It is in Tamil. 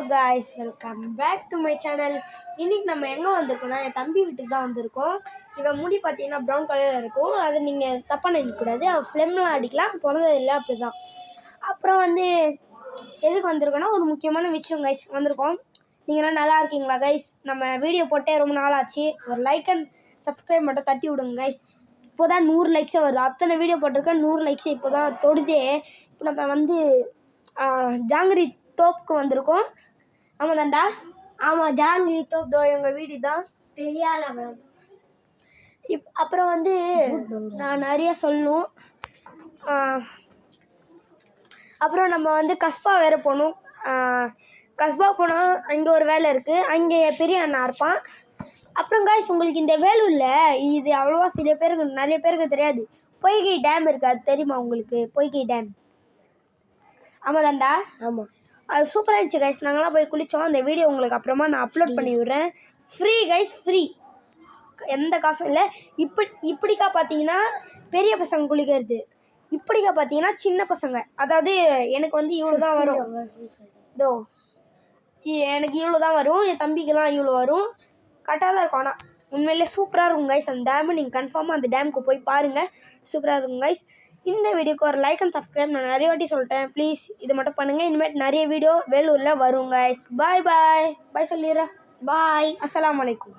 guys, welcome back to my channel. இன்னைக்கு நம்ம எங்க வந்திருக்கோம்னா என் தம்பி வீட்டுக்கு தான் வந்திருக்கோம். இவன் முடி பார்த்தீங்கன்னா ப்ரௌன் கலர்ல இருக்கும். அது நீங்க தப்பா நினைக்க கூடாது. அவன் ஃபிளெம்லாம் அடிக்கலாம், பிறந்தது இல்லை அப்படிதான். அப்புறம் வந்து எதுக்கு வந்திருக்கோம்னா ஒரு முக்கியமான விஷயம் கைஸ் வந்திருக்கோம். நீங்களாம் நல்லா இருக்கீங்களா கைஸ்? நம்ம வீடியோ போட்டே ரொம்ப நாள் ஆச்சு. ஒரு லைக் அண்ட் சப்ஸ்கிரைப் மட்டும் தட்டி விடுங்க கைஸ். இப்போதான் 100 லைக்ஸே வருது. அத்தனை வீடியோ போட்டிருக்கேன், 100 லைக்ஸே இப்போ தான் தொடுதே. இப்போ நம்ம வந்து ஜாங்கிரி தோப்புக்கு வந்திருக்கோம். ஆமாம் தாண்டா? ஆமாம், ஜாங்கிரி தோப்பு. தோ எங்கள் வீடு தான். பெரியாளபுரம். அப்புறம் வந்து நான் நிறைய சொல்லணும். அப்புறம் நம்ம வந்து கஸ்பா வேறு போகணும். கஸ்பா போனால் அங்கே ஒரு வேலை இருக்குது. அங்கே பெரிய அண்ணா இருப்பான். அப்புறம் காய்ஸ், உங்களுக்கு இந்த வேலூரில் இது அவ்வளோவா நிறைய பேருக்கு தெரியாது. பொய்கை டேம் இருக்குது, அது தெரியுமா உங்களுக்கு? பொய்கை டேம். ஆமாம் தாண்டா? ஆமாம், அது சூப்பராக இருந்துச்சு கைஸ். நாங்களாம் போய் குளித்தோம். அந்த வீடியோ உங்களுக்கு அப்புறமா நான் அப்லோட் பண்ணி விடுறேன். ஃப்ரீ கைஸ், ஃப்ரீ, எந்த காசும் இல்லை. இப்படிக்கா பார்த்தீங்கன்னா பெரிய பசங்க குளிக்கிறது, இப்படிக்கா பார்த்தீங்கன்னா சின்ன பசங்க. அதாவது எனக்கு வந்து இவ்வளோ தான் வரும். இதோ எனக்கு இவ்வளோ தான் வரும், என் தம்பிக்கெல்லாம் இவ்வளோ வரும். கரெக்டாக தான் இருக்கும். ஆனால் உண்மையிலே சூப்பராக இருக்கும் கைஸ். அந்த டேமு நீங்கள் கன்ஃபார்மாக அந்த டேமுக்கு போய் பாருங்கள். சூப்பராக இருக்கும் கைஸ். இந்த வீடியோக்கு ஒரு லைக் அண்ட் சப்ஸ்கிரைப் நான் நிறைய வாட்டி சொல்லிட்டேன். ப்ளீஸ் இதை மட்டும் பண்ணுங்கள். இனிமேல் நிறைய வீடியோ வேலூரில் வரும் கைஸ். பாய் பாய் பாய் சொல்லிடுறேன். பாய். அஸ்ஸலாமு அலைக்கும்.